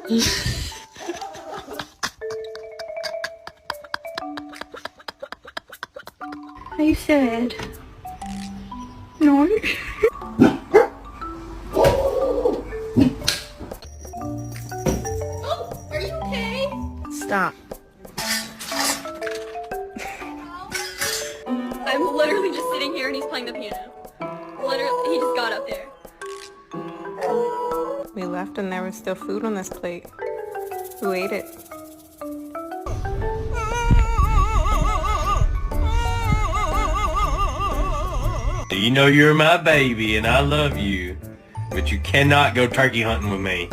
Are you sad? No. Oh, are you okay? Stop. I'm literally just sitting here and he's playing the piano. Literally, he just got up there. We left and there was still food on this plate. Who ate it? You know you're my baby and I love you, but you cannot go turkey hunting with me.